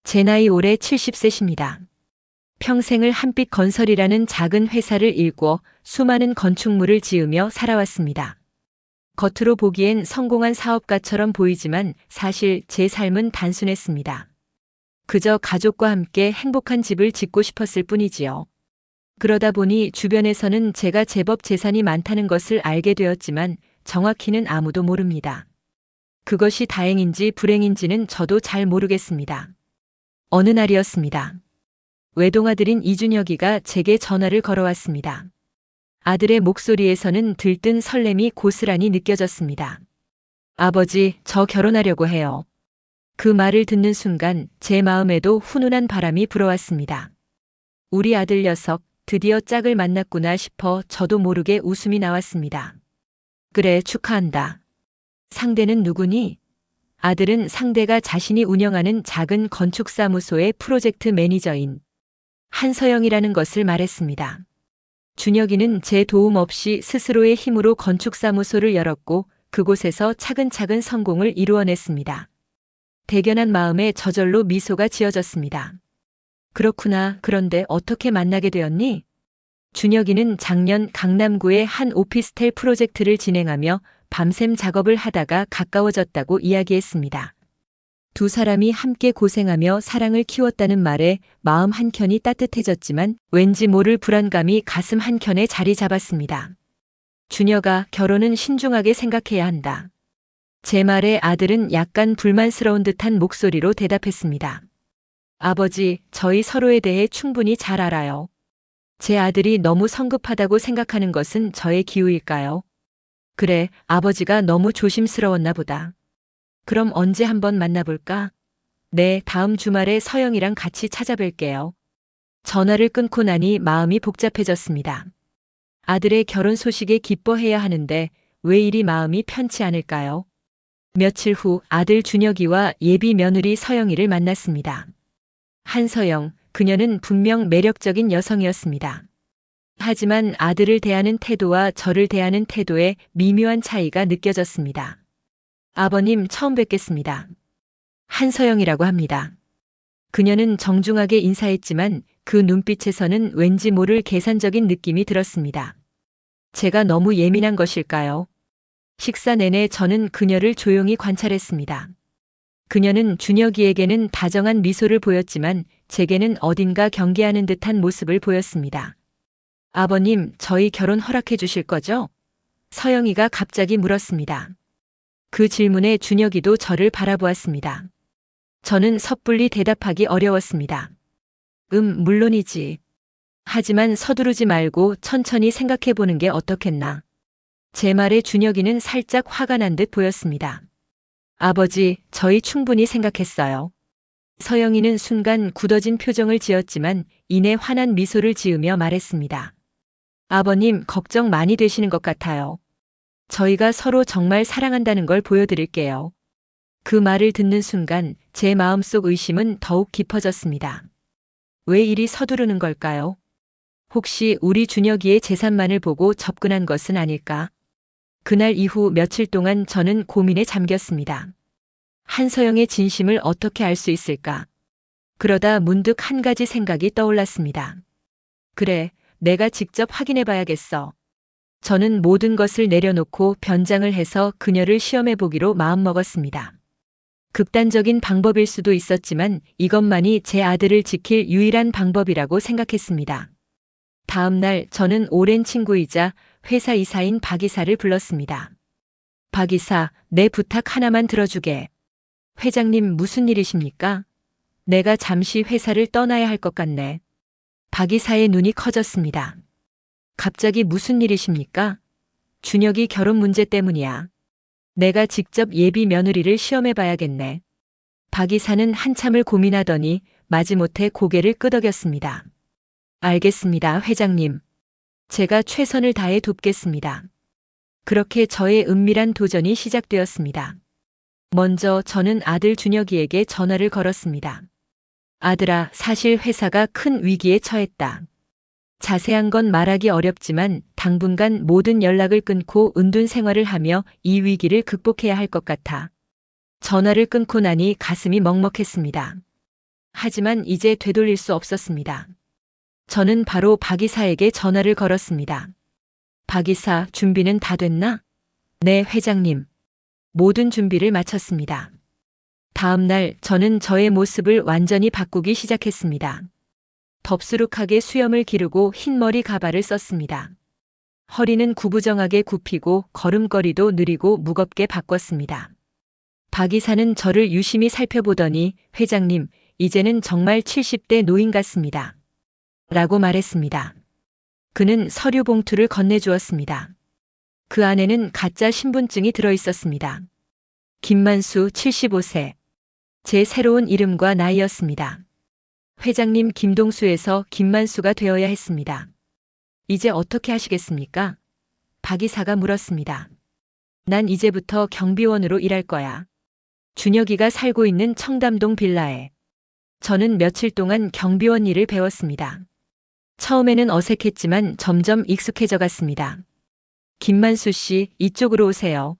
제 나이 올해 70세십니다. 평생을 한빛 건설이라는 작은 회사를 일궈 수많은 건축물을 지으며 살아왔습니다. 겉으로 보기엔 성공한 사업가처럼 보이지만 사실 제 삶은 단순했습니다. 그저 가족과 함께 행복한 집을 짓고 싶었을 뿐이지요. 그러다 보니 주변에서는 제가 제법 재산이 많다는 것을 알게 되었지만 정확히는 아무도 모릅니다. 그것이 다행인지 불행인지는 저도 잘 모르겠습니다. 어느 날이었습니다. 외동아들인 이준혁이가 제게 전화를 걸어왔습니다. 아들의 목소리에서는 들뜬 설렘이 고스란히 느껴졌습니다. 아버지, 저 결혼하려고 해요. 그 말을 듣는 순간 제 마음에도 훈훈한 바람이 불어왔습니다. 우리 아들 녀석, 드디어 짝을 만났구나 싶어 저도 모르게 웃음이 나왔습니다. 그래, 축하한다. 상대는 누구니? 아들은 상대가 자신이 운영하는 작은 건축사무소의 프로젝트 매니저인 한서영이라는 것을 말했습니다. 준혁이는 제 도움 없이 스스로의 힘으로 건축사무소를 열었고 그곳에서 차근차근 성공을 이루어냈습니다. 대견한 마음에 저절로 미소가 지어졌습니다. 그렇구나. 그런데 어떻게 만나게 되었니? 준혁이는 작년 강남구의 한 오피스텔 프로젝트를 진행하며 밤샘 작업을 하다가 가까워졌다고 이야기했습니다. 두 사람이 함께 고생하며 사랑을 키웠다는 말에 마음 한켠이 따뜻해졌지만 왠지 모를 불안감이 가슴 한켠에 자리 잡았습니다. 준혁아, 결혼은 신중하게 생각해야 한다. 제 말에 아들은 약간 불만스러운 듯한 목소리로 대답했습니다. 아버지, 저희 서로에 대해 충분히 잘 알아요. 제 아들이 너무 성급하다고 생각하는 것은 저의 기우일까요? 그래, 아버지가 너무 조심스러웠나 보다. 그럼 언제 한번 만나볼까? 네, 다음 주말에 서영이랑 같이 찾아뵐게요. 전화를 끊고 나니 마음이 복잡해졌습니다. 아들의 결혼 소식에 기뻐해야 하는데 왜 이리 마음이 편치 않을까요? 며칠 후 아들 준혁이와 예비 며느리 서영이를 만났습니다. 한서영, 그녀는 분명 매력적인 여성이었습니다. 하지만 아들을 대하는 태도와 저를 대하는 태도에 미묘한 차이가 느껴졌습니다. 아버님, 처음 뵙겠습니다. 한서영이라고 합니다. 그녀는 정중하게 인사했지만 그 눈빛에서는 왠지 모를 계산적인 느낌이 들었습니다. 제가 너무 예민한 것일까요? 식사 내내 저는 그녀를 조용히 관찰했습니다. 그녀는 준혁이에게는 다정한 미소를 보였지만 제게는 어딘가 경계하는 듯한 모습을 보였습니다. 아버님, 저희 결혼 허락해 주실 거죠? 서영이가 갑자기 물었습니다. 그 질문에 준혁이도 저를 바라보았습니다. 저는 섣불리 대답하기 어려웠습니다. 물론이지. 하지만 서두르지 말고 천천히 생각해 보는 게 어떻겠나. 제 말에 준혁이는 살짝 화가 난 듯 보였습니다. 아버지, 저희 충분히 생각했어요. 서영이는 순간 굳어진 표정을 지었지만 이내 환한 미소를 지으며 말했습니다. 아버님, 걱정 많이 되시는 것 같아요. 저희가 서로 정말 사랑한다는 걸 보여드릴게요. 그 말을 듣는 순간 제 마음속 의심은 더욱 깊어졌습니다. 왜 이리 서두르는 걸까요? 혹시 우리 준혁이의 재산만을 보고 접근한 것은 아닐까? 그날 이후 며칠 동안 저는 고민에 잠겼습니다. 한서영의 진심을 어떻게 알 수 있을까? 그러다 문득 한 가지 생각이 떠올랐습니다. 그래, 내가 직접 확인해 봐야겠어. 저는 모든 것을 내려놓고 변장을 해서 그녀를 시험해 보기로 마음먹었습니다. 극단적인 방법일 수도 있었지만 이것만이 제 아들을 지킬 유일한 방법이라고 생각했습니다. 다음 날 저는 오랜 친구이자 회사 이사인 박 이사를 불렀습니다. 박 이사, 내 부탁 하나만 들어주게. 회장님, 무슨 일이십니까? 내가 잠시 회사를 떠나야 할 것 같네. 박 이사의 눈이 커졌습니다. 갑자기 무슨 일이십니까? 준혁이 결혼 문제 때문이야. 내가 직접 예비 며느리를 시험해 봐야겠네. 박 이사는 한참을 고민하더니 마지못해 고개를 끄덕였습니다. 알겠습니다, 회장님. 제가 최선을 다해 돕겠습니다. 그렇게 저의 은밀한 도전이 시작되었습니다. 먼저 저는 아들 준혁이에게 전화를 걸었습니다. 아들아, 사실 회사가 큰 위기에 처했다. 자세한 건 말하기 어렵지만 당분간 모든 연락을 끊고 은둔 생활을 하며 이 위기를 극복해야 할 것 같아. 전화를 끊고 나니 가슴이 먹먹했습니다. 하지만 이제 되돌릴 수 없었습니다. 저는 바로 박 이사에게 전화를 걸었습니다. 박 이사, 준비는 다 됐나? 네, 회장님. 모든 준비를 마쳤습니다. 다음 날 저는 저의 모습을 완전히 바꾸기 시작했습니다. 덥수룩하게 수염을 기르고 흰머리 가발을 썼습니다. 허리는 구부정하게 굽히고 걸음걸이도 느리고 무겁게 바꿨습니다. 박 이사는 저를 유심히 살펴보더니 회장님, 이제는 정말 70대 노인 같습니다. 라고 말했습니다. 그는 서류 봉투를 건네주었습니다. 그 안에는 가짜 신분증이 들어 있었습니다. 김만수 75세. 제 새로운 이름과 나이였습니다. 회장님 김동수에서 김만수가 되어야 했습니다. 이제 어떻게 하시겠습니까? 박 이사가 물었습니다. 난 이제부터 경비원으로 일할 거야. 준혁이가 살고 있는 청담동 빌라에. 저는 며칠 동안 경비원 일을 배웠습니다. 처음에는 어색했지만 점점 익숙해져 갔습니다. 김만수 씨, 이쪽으로 오세요.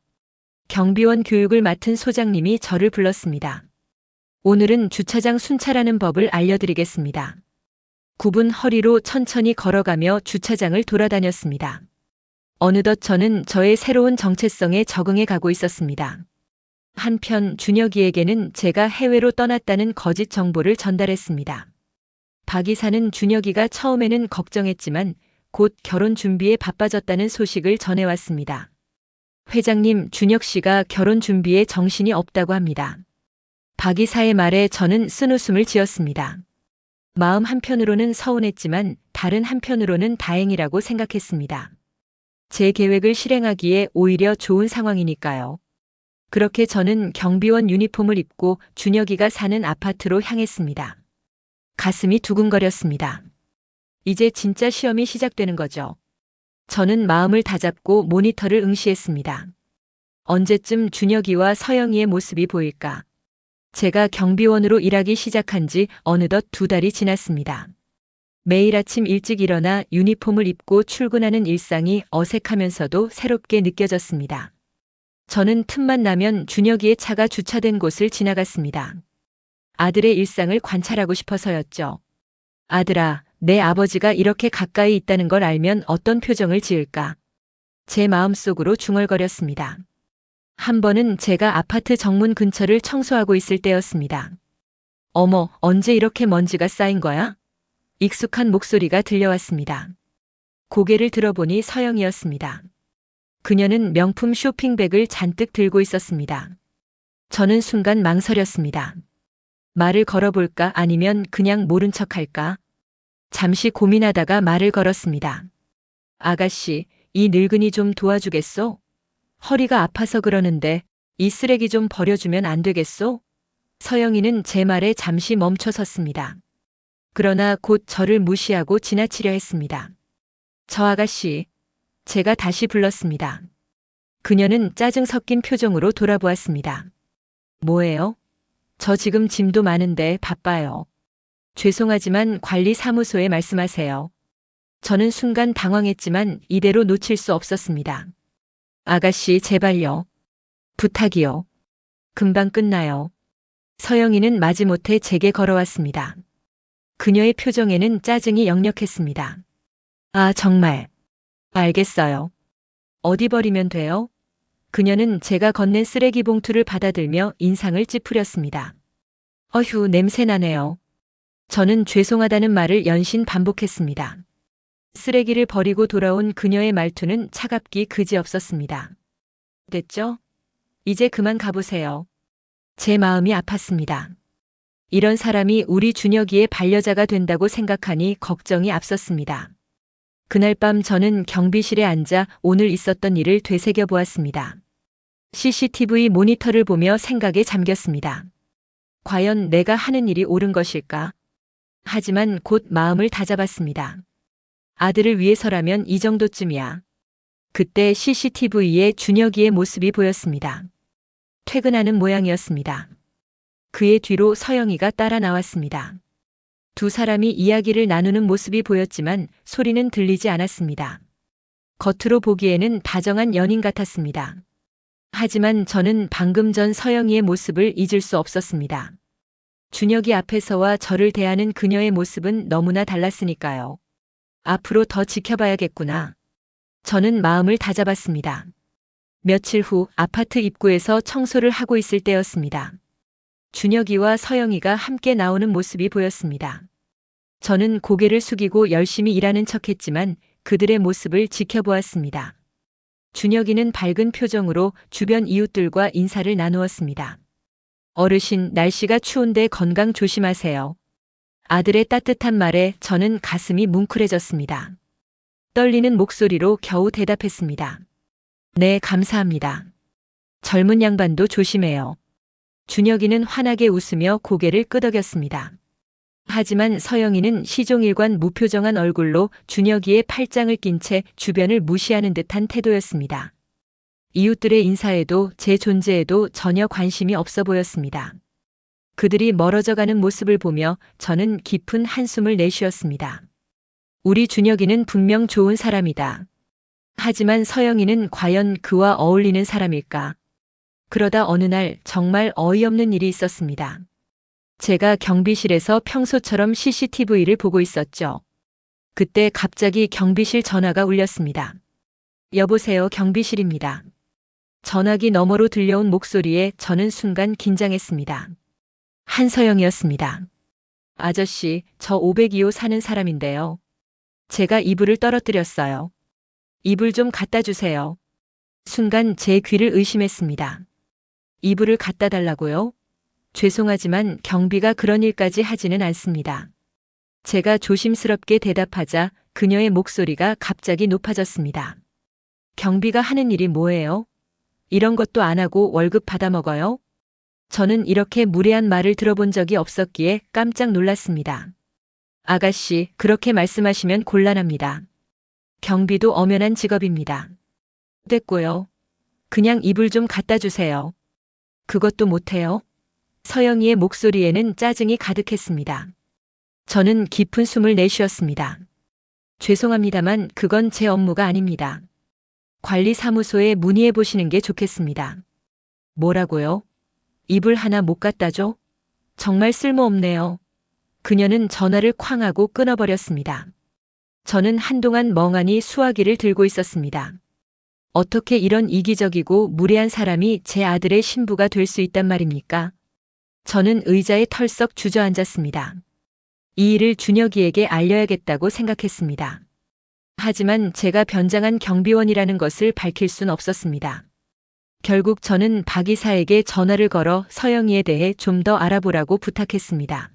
경비원 교육을 맡은 소장님이 저를 불렀습니다. 오늘은 주차장 순찰하는 법을 알려드리겠습니다. 굽은 허리로 천천히 걸어가며 주차장을 돌아다녔습니다. 어느덧 저는 저의 새로운 정체성에 적응해 가고 있었습니다. 한편 준혁이에게는 제가 해외로 떠났다는 거짓 정보를 전달했습니다. 박 이사는 준혁이가 처음에는 걱정했지만 곧 결혼 준비에 바빠졌다는 소식을 전해왔습니다. 회장님, 준혁 씨가 결혼 준비에 정신이 없다고 합니다. 박 이사의 말에 저는 쓴웃음을 지었습니다. 마음 한편으로는 서운했지만 다른 한편으로는 다행이라고 생각했습니다. 제 계획을 실행하기에 오히려 좋은 상황이니까요. 그렇게 저는 경비원 유니폼을 입고 준혁이가 사는 아파트로 향했습니다. 가슴이 두근거렸습니다. 이제 진짜 시험이 시작되는 거죠. 저는 마음을 다잡고 모니터를 응시했습니다. 언제쯤 준혁이와 서영이의 모습이 보일까? 제가 경비원으로 일하기 시작한 지 어느덧 2달이 지났습니다. 매일 아침 일찍 일어나 유니폼을 입고 출근하는 일상이 어색하면서도 새롭게 느껴졌습니다. 저는 틈만 나면 준혁이의 차가 주차된 곳을 지나갔습니다. 아들의 일상을 관찰하고 싶어서였죠. 아들아, 내 아버지가 이렇게 가까이 있다는 걸 알면 어떤 표정을 지을까? 제 마음속으로 중얼거렸습니다. 한 번은 제가 아파트 정문 근처를 청소하고 있을 때였습니다. 어머, 언제 이렇게 먼지가 쌓인 거야? 익숙한 목소리가 들려왔습니다. 고개를 들어보니 서영이었습니다. 그녀는 명품 쇼핑백을 잔뜩 들고 있었습니다. 저는 순간 망설였습니다. 말을 걸어볼까 아니면 그냥 모른 척할까? 잠시 고민하다가 말을 걸었습니다. 아가씨, 이 늙은이 좀 도와주겠소? 허리가 아파서 그러는데 이 쓰레기 좀 버려주면 안 되겠소? 서영이는 제 말에 잠시 멈춰 섰습니다. 그러나 곧 저를 무시하고 지나치려 했습니다. 저 아가씨, 제가 다시 불렀습니다. 그녀는 짜증 섞인 표정으로 돌아보았습니다. 뭐예요? 저 지금 짐도 많은데 바빠요. 죄송하지만 관리사무소에 말씀하세요. 저는 순간 당황했지만 이대로 놓칠 수 없었습니다. 아가씨, 제발요. 부탁이요. 금방 끝나요. 서영이는 마지못해 제게 걸어왔습니다. 그녀의 표정에는 짜증이 역력했습니다. 아, 정말. 알겠어요. 어디 버리면 돼요? 그녀는 제가 건넨 쓰레기 봉투를 받아들며 인상을 찌푸렸습니다. 어휴, 냄새나네요. 저는 죄송하다는 말을 연신 반복했습니다. 쓰레기를 버리고 돌아온 그녀의 말투는 차갑기 그지없었습니다. 됐죠? 이제 그만 가보세요. 제 마음이 아팠습니다. 이런 사람이 우리 준혁이의 반려자가 된다고 생각하니 걱정이 앞섰습니다. 그날 밤 저는 경비실에 앉아 오늘 있었던 일을 되새겨 보았습니다. CCTV 모니터를 보며 생각에 잠겼습니다. 과연 내가 하는 일이 옳은 것일까? 하지만 곧 마음을 다잡았습니다. 아들을 위해서라면 이 정도쯤이야. 그때 CCTV에 준혁이의 모습이 보였습니다. 퇴근하는 모양이었습니다. 그의 뒤로 서영이가 따라 나왔습니다. 두 사람이 이야기를 나누는 모습이 보였지만 소리는 들리지 않았습니다. 겉으로 보기에는 다정한 연인 같았습니다. 하지만 저는 방금 전 서영이의 모습을 잊을 수 없었습니다. 준혁이 앞에서와 저를 대하는 그녀의 모습은 너무나 달랐으니까요. 앞으로 더 지켜봐야겠구나. 저는 마음을 다잡았습니다. 며칠 후 아파트 입구에서 청소를 하고 있을 때였습니다. 준혁이와 서영이가 함께 나오는 모습이 보였습니다. 저는 고개를 숙이고 열심히 일하는 척했지만 그들의 모습을 지켜보았습니다. 준혁이는 밝은 표정으로 주변 이웃들과 인사를 나누었습니다. 어르신, 날씨가 추운데 건강 조심하세요. 아들의 따뜻한 말에 저는 가슴이 뭉클해졌습니다. 떨리는 목소리로 겨우 대답했습니다. 네, 감사합니다. 젊은 양반도 조심해요. 준혁이는 환하게 웃으며 고개를 끄덕였습니다. 하지만 서영이는 시종일관 무표정한 얼굴로 준혁이의 팔짱을 낀 채 주변을 무시하는 듯한 태도였습니다. 이웃들의 인사에도 제 존재에도 전혀 관심이 없어 보였습니다. 그들이 멀어져가는 모습을 보며 저는 깊은 한숨을 내쉬었습니다. 우리 준혁이는 분명 좋은 사람이다. 하지만 서영이는 과연 그와 어울리는 사람일까? 그러다 어느 날 정말 어이없는 일이 있었습니다. 제가 경비실에서 평소처럼 CCTV를 보고 있었죠. 그때 갑자기 경비실 전화가 울렸습니다. 여보세요, 경비실입니다. 전화기 너머로 들려온 목소리에 저는 순간 긴장했습니다. 한서영이었습니다. 아저씨, 저 502호 사는 사람인데요. 제가 이불을 떨어뜨렸어요. 이불 좀 갖다 주세요. 순간 제 귀를 의심했습니다. 이불을 갖다 달라고요? 죄송하지만 경비가 그런 일까지 하지는 않습니다. 제가 조심스럽게 대답하자 그녀의 목소리가 갑자기 높아졌습니다. 경비가 하는 일이 뭐예요? 이런 것도 안 하고 월급 받아 먹어요? 저는 이렇게 무례한 말을 들어본 적이 없었기에 깜짝 놀랐습니다. 아가씨, 그렇게 말씀하시면 곤란합니다. 경비도 엄연한 직업입니다. 됐고요. 그냥 이불 좀 갖다 주세요. 그것도 못해요? 서영이의 목소리에는 짜증이 가득했습니다. 저는 깊은 숨을 내쉬었습니다. 죄송합니다만 그건 제 업무가 아닙니다. 관리사무소에 문의해 보시는 게 좋겠습니다. 뭐라고요? 이불 하나 못 갖다 줘? 정말 쓸모없네요. 그녀는 전화를 쾅 하고 끊어버렸습니다. 저는 한동안 멍하니 수화기를 들고 있었습니다. 어떻게 이런 이기적이고 무례한 사람이 제 아들의 신부가 될 수 있단 말입니까? 저는 의자에 털썩 주저앉았습니다. 이 일을 준혁이에게 알려야겠다고 생각했습니다. 하지만 제가 변장한 경비원이라는 것을 밝힐 순 없었습니다. 결국 저는 박 이사에게 전화를 걸어 서영이에 대해 좀 더 알아보라고 부탁했습니다.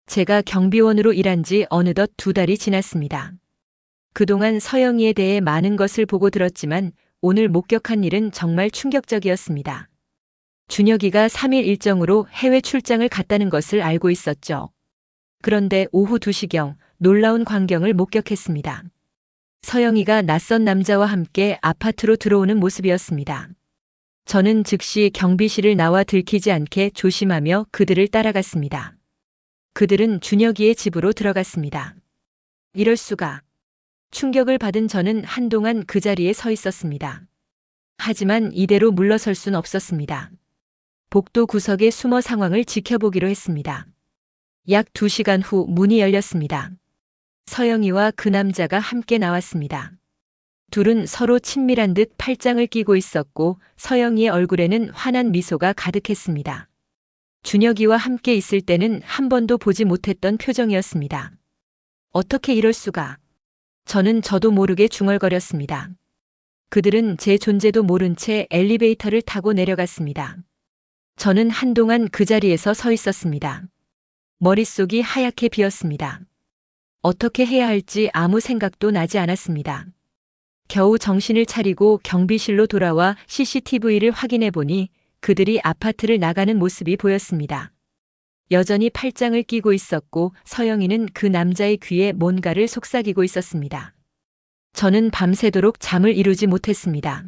제가 경비원으로 일한 지 어느덧 2달이 지났습니다. 그동안 서영이에 대해 많은 것을 보고 들었지만 오늘 목격한 일은 정말 충격적이었습니다. 준혁이가 3일 일정으로 해외 출장을 갔다는 것을 알고 있었죠. 그런데 오후 2시경 놀라운 광경을 목격했습니다. 서영이가 낯선 남자와 함께 아파트로 들어오는 모습이었습니다. 저는 즉시 경비실을 나와 들키지 않게 조심하며 그들을 따라갔습니다. 그들은 준혁이의 집으로 들어갔습니다. 이럴 수가. 충격을 받은 저는 한동안 그 자리에 서 있었습니다. 하지만 이대로 물러설 순 없었습니다. 복도 구석에 숨어 상황을 지켜보기로 했습니다. 약 2시간 후 문이 열렸습니다. 서영이와 그 남자가 함께 나왔습니다. 둘은 서로 친밀한 듯 팔짱을 끼고 있었고 서영이의 얼굴에는 환한 미소가 가득했습니다. 준혁이와 함께 있을 때는 한 번도 보지 못했던 표정이었습니다. 어떻게 이럴 수가. 저는 저도 모르게 중얼거렸습니다. 그들은 제 존재도 모른 채 엘리베이터를 타고 내려갔습니다. 저는 한동안 그 자리에서 서 있었습니다. 머릿속이 하얗게 비었습니다. 어떻게 해야 할지 아무 생각도 나지 않았습니다. 겨우 정신을 차리고 경비실로 돌아와 CCTV를 확인해 보니 그들이 아파트를 나가는 모습이 보였습니다. 여전히 팔짱을 끼고 있었고 서영이는 그 남자의 귀에 뭔가를 속삭이고 있었습니다. 저는 밤새도록 잠을 이루지 못했습니다.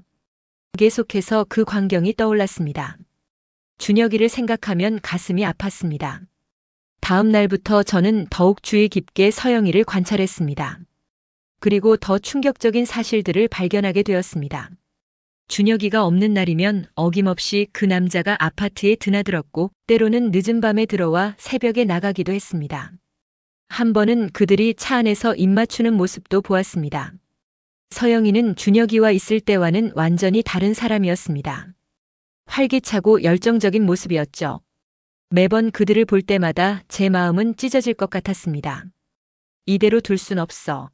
계속해서 그 광경이 떠올랐습니다. 준혁이를 생각하면 가슴이 아팠습니다. 다음 날부터 저는 더욱 주의 깊게 서영이를 관찰했습니다. 그리고 더 충격적인 사실들을 발견하게 되었습니다. 준혁이가 없는 날이면 어김없이 그 남자가 아파트에 드나들었고 때로는 늦은 밤에 들어와 새벽에 나가기도 했습니다. 한 번은 그들이 차 안에서 입 맞추는 모습도 보았습니다. 서영이는 준혁이와 있을 때와는 완전히 다른 사람이었습니다. 활기차고 열정적인 모습이었죠. 매번 그들을 볼 때마다 제 마음은 찢어질 것 같았습니다. 이대로 둘 순 없어.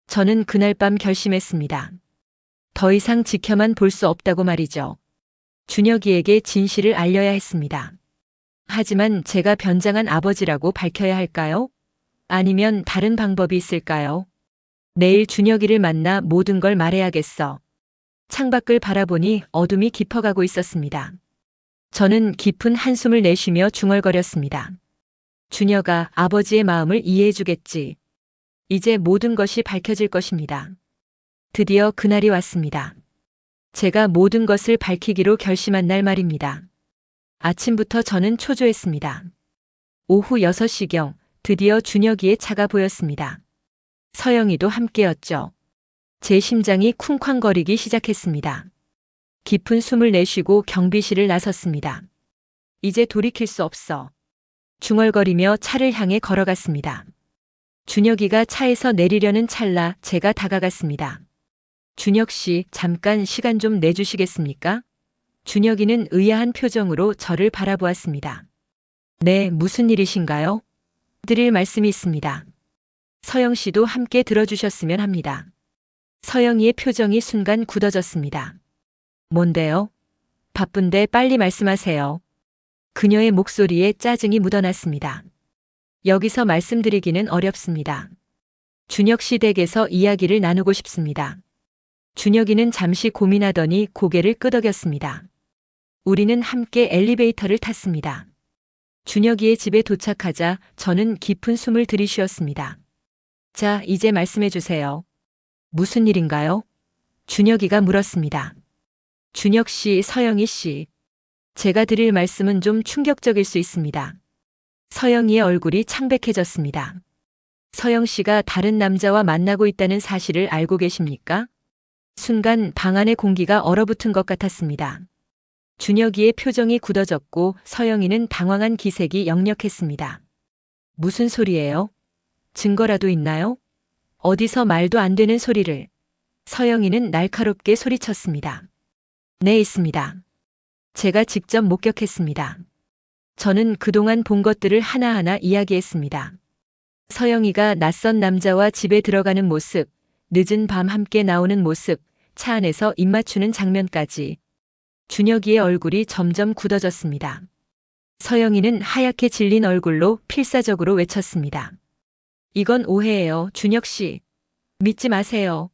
저는 그날 밤 결심했습니다. 더 이상 지켜만 볼 수 없다고 말이죠. 준혁이에게 진실을 알려야 했습니다. 하지만 제가 변장한 아버지라고 밝혀야 할까요? 아니면 다른 방법이 있을까요? 내일 준혁이를 만나 모든 걸 말해야겠어. 창밖을 바라보니 어둠이 깊어가고 있었습니다. 저는 깊은 한숨을 내쉬며 중얼거렸습니다. 준혁아, 아버지의 마음을 이해해주겠지. 이제 모든 것이 밝혀질 것입니다. 드디어 그날이 왔습니다. 제가 모든 것을 밝히기로 결심한 날 말입니다. 아침부터 저는 초조했습니다. 오후 6시경 드디어 준혁이의 차가 보였습니다. 서영이도 함께였죠. 제 심장이 쿵쾅거리기 시작했습니다. 깊은 숨을 내쉬고 경비실을 나섰습니다. 이제 돌이킬 수 없어. 중얼거리며 차를 향해 걸어갔습니다. 준혁이가 차에서 내리려는 찰나 제가 다가갔습니다. 준혁 씨, 잠깐 시간 좀 내주시겠습니까? 준혁이는 의아한 표정으로 저를 바라보았습니다. 네, 무슨 일이신가요? 드릴 말씀이 있습니다. 서영 씨도 함께 들어주셨으면 합니다. 서영이의 표정이 순간 굳어졌습니다. 뭔데요? 바쁜데 빨리 말씀하세요. 그녀의 목소리에 짜증이 묻어났습니다. 여기서 말씀드리기는 어렵습니다. 준혁 씨 댁에서 이야기를 나누고 싶습니다. 준혁이는 잠시 고민하더니 고개를 끄덕였습니다. 우리는 함께 엘리베이터를 탔습니다. 준혁이의 집에 도착하자 저는 깊은 숨을 들이쉬었습니다. 자, 이제 말씀해 주세요. 무슨 일인가요? 준혁이가 물었습니다. 준혁 씨, 서영이 씨. 제가 드릴 말씀은 좀 충격적일 수 있습니다. 서영이의 얼굴이 창백해졌습니다. 서영 씨가 다른 남자와 만나고 있다는 사실을 알고 계십니까? 순간 방 안의 공기가 얼어붙은 것 같았습니다. 준혁이의 표정이 굳어졌고 서영이는 당황한 기색이 역력했습니다. 무슨 소리예요? 증거라도 있나요? 어디서 말도 안 되는 소리를. 서영이는 날카롭게 소리쳤습니다. 네, 있습니다. 제가 직접 목격했습니다. 저는 그동안 본 것들을 하나하나 이야기했습니다. 서영이가 낯선 남자와 집에 들어가는 모습, 늦은 밤 함께 나오는 모습, 차 안에서 입 맞추는 장면까지. 준혁이의 얼굴이 점점 굳어졌습니다. 서영이는 하얗게 질린 얼굴로 필사적으로 외쳤습니다. 이건 오해예요, 준혁 씨. 믿지 마세요.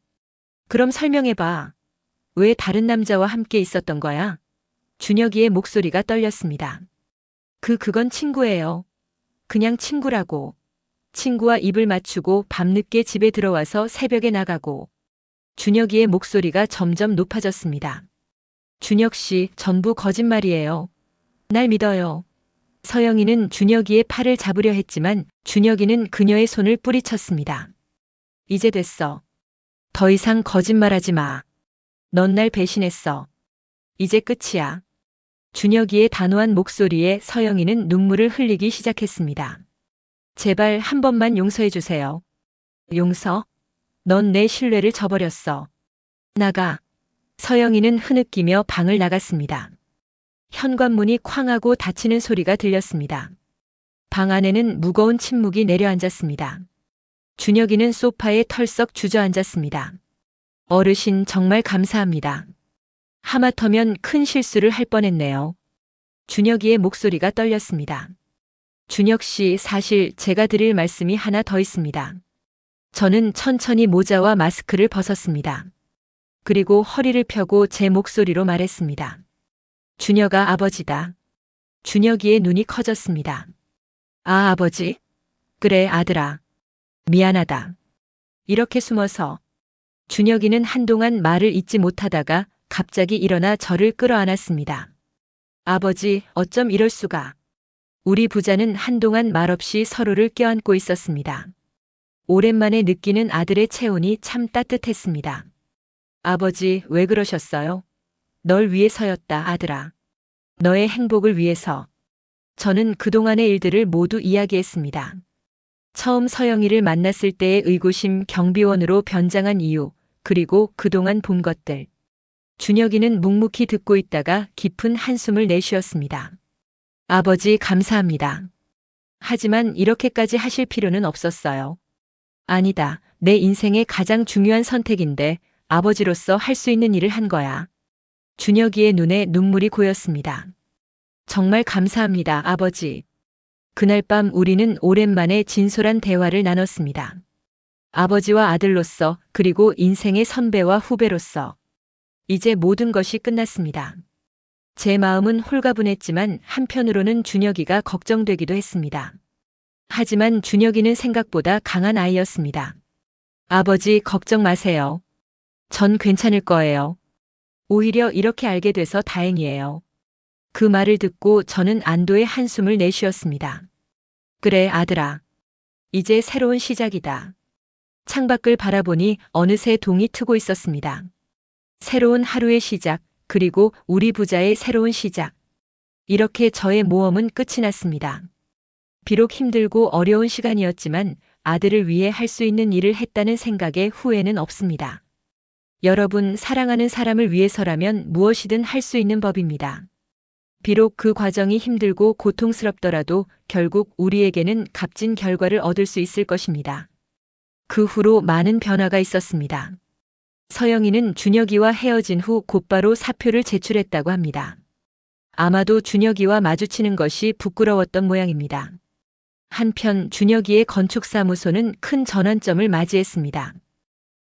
그럼 설명해봐. 왜 다른 남자와 함께 있었던 거야? 준혁이의 목소리가 떨렸습니다. 그건 친구예요. 그냥 친구라고. 친구와 입을 맞추고 밤늦게 집에 들어와서 새벽에 나가고. 준혁이의 목소리가 점점 높아졌습니다. 준혁 씨, 전부 거짓말이에요. 날 믿어요. 서영이는 준혁이의 팔을 잡으려 했지만 준혁이는 그녀의 손을 뿌리쳤습니다. 이제 됐어. 더 이상 거짓말하지 마. 넌 날 배신했어. 이제 끝이야. 준혁이의 단호한 목소리에 서영이는 눈물을 흘리기 시작했습니다. 제발 한 번만 용서해 주세요. 용서? 넌 내 신뢰를 저버렸어. 나가. 서영이는 흐느끼며 방을 나갔습니다. 현관문이 쾅 하고 닫히는 소리가 들렸습니다. 방 안에는 무거운 침묵이 내려앉았습니다. 준혁이는 소파에 털썩 주저앉았습니다. 어르신, 정말 감사합니다. 하마터면 큰 실수를 할 뻔했네요. 준혁이의 목소리가 떨렸습니다. 준혁 씨, 사실 제가 드릴 말씀이 하나 더 있습니다. 저는 천천히 모자와 마스크를 벗었습니다. 그리고 허리를 펴고 제 목소리로 말했습니다. 준혁아, 아버지다. 준혁이의 눈이 커졌습니다. 아, 아버지? 그래, 아들아. 미안하다. 이렇게 숨어서. 준혁이는 한동안 말을 잇지 못하다가 갑자기 일어나 저를 끌어안았습니다. 아버지, 어쩜 이럴 수가. 우리 부자는 한동안 말없이 서로를 껴안고 있었습니다. 오랜만에 느끼는 아들의 체온이 참 따뜻했습니다. 아버지, 왜 그러셨어요? 널 위해서였다, 아들아. 너의 행복을 위해서. 저는 그동안의 일들을 모두 이야기했습니다. 처음 서영이를 만났을 때의 의구심 경비원으로 변장한 이유, 그리고 그동안 본 것들. 준혁이는 묵묵히 듣고 있다가 깊은 한숨을 내쉬었습니다. 아버지, 감사합니다. 하지만 이렇게까지 하실 필요는 없었어요. 아니다. 내 인생의 가장 중요한 선택인데 아버지로서 할 수 있는 일을 한 거야. 준혁이의 눈에 눈물이 고였습니다. 정말 감사합니다, 아버지. 그날 밤 우리는 오랜만에 진솔한 대화를 나눴습니다. 아버지와 아들로서, 그리고 인생의 선배와 후배로서. 이제 모든 것이 끝났습니다. 제 마음은 홀가분했지만 한편으로는 준혁이가 걱정되기도 했습니다. 하지만 준혁이는 생각보다 강한 아이였습니다. 아버지, 걱정 마세요. 전 괜찮을 거예요. 오히려 이렇게 알게 돼서 다행이에요. 그 말을 듣고 저는 안도의 한숨을 내쉬었습니다. 그래, 아들아. 이제 새로운 시작이다. 창밖을 바라보니 어느새 동이 트고 있었습니다. 새로운 하루의 시작, 그리고 우리 부자의 새로운 시작. 이렇게 저의 모험은 끝이 났습니다. 비록 힘들고 어려운 시간이었지만 아들을 위해 할 수 있는 일을 했다는 생각에 후회는 없습니다. 여러분, 사랑하는 사람을 위해서라면 무엇이든 할 수 있는 법입니다. 비록 그 과정이 힘들고 고통스럽더라도 결국 우리에게는 값진 결과를 얻을 수 있을 것입니다. 그 후로 많은 변화가 있었습니다. 서영이는 준혁이와 헤어진 후 곧바로 사표를 제출했다고 합니다. 아마도 준혁이와 마주치는 것이 부끄러웠던 모양입니다. 한편 준혁이의 건축사무소는 큰 전환점을 맞이했습니다.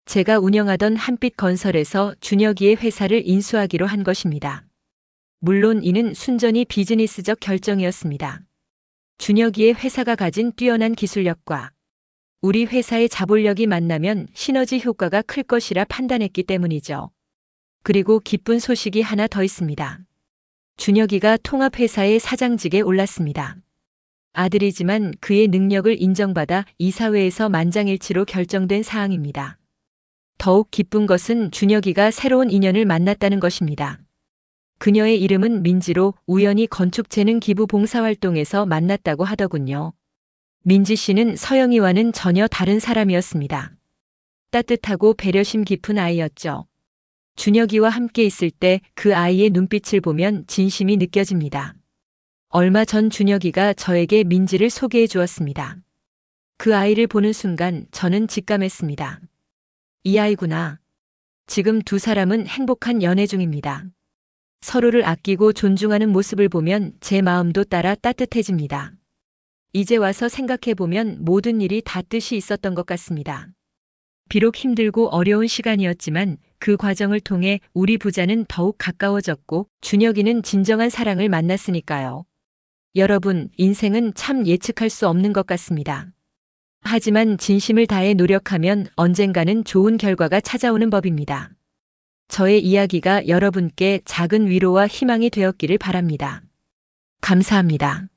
제가 운영하던 한빛건설에서 준혁이의 회사를 인수하기로 한 것입니다. 물론 이는 순전히 비즈니스적 결정이었습니다. 준혁이의 회사가 가진 뛰어난 기술력과 우리 회사의 자본력이 만나면 시너지 효과가 클 것이라 판단했기 때문이죠. 그리고 기쁜 소식이 하나 더 있습니다. 준혁이가 통합회사의 사장직에 올랐습니다. 아들이지만 그의 능력을 인정받아 이사회에서 만장일치로 결정된 사항입니다. 더욱 기쁜 것은 준혁이가 새로운 인연을 만났다는 것입니다. 그녀의 이름은 민지로 우연히 건축재능 기부 봉사활동에서 만났다고 하더군요. 민지 씨는 서영이와는 전혀 다른 사람이었습니다. 따뜻하고 배려심 깊은 아이였죠. 준혁이와 함께 있을 때 그 아이의 눈빛을 보면 진심이 느껴집니다. 얼마 전 준혁이가 저에게 민지를 소개해 주었습니다. 그 아이를 보는 순간 저는 직감했습니다. 이 아이구나. 지금 두 사람은 행복한 연애 중입니다. 서로를 아끼고 존중하는 모습을 보면 제 마음도 따라 따뜻해집니다. 이제 와서 생각해보면 모든 일이 다 뜻이 있었던 것 같습니다. 비록 힘들고 어려운 시간이었지만 그 과정을 통해 우리 부자는 더욱 가까워졌고 준혁이는 진정한 사랑을 만났으니까요. 여러분, 인생은 참 예측할 수 없는 것 같습니다. 하지만 진심을 다해 노력하면 언젠가는 좋은 결과가 찾아오는 법입니다. 저의 이야기가 여러분께 작은 위로와 희망이 되었기를 바랍니다. 감사합니다.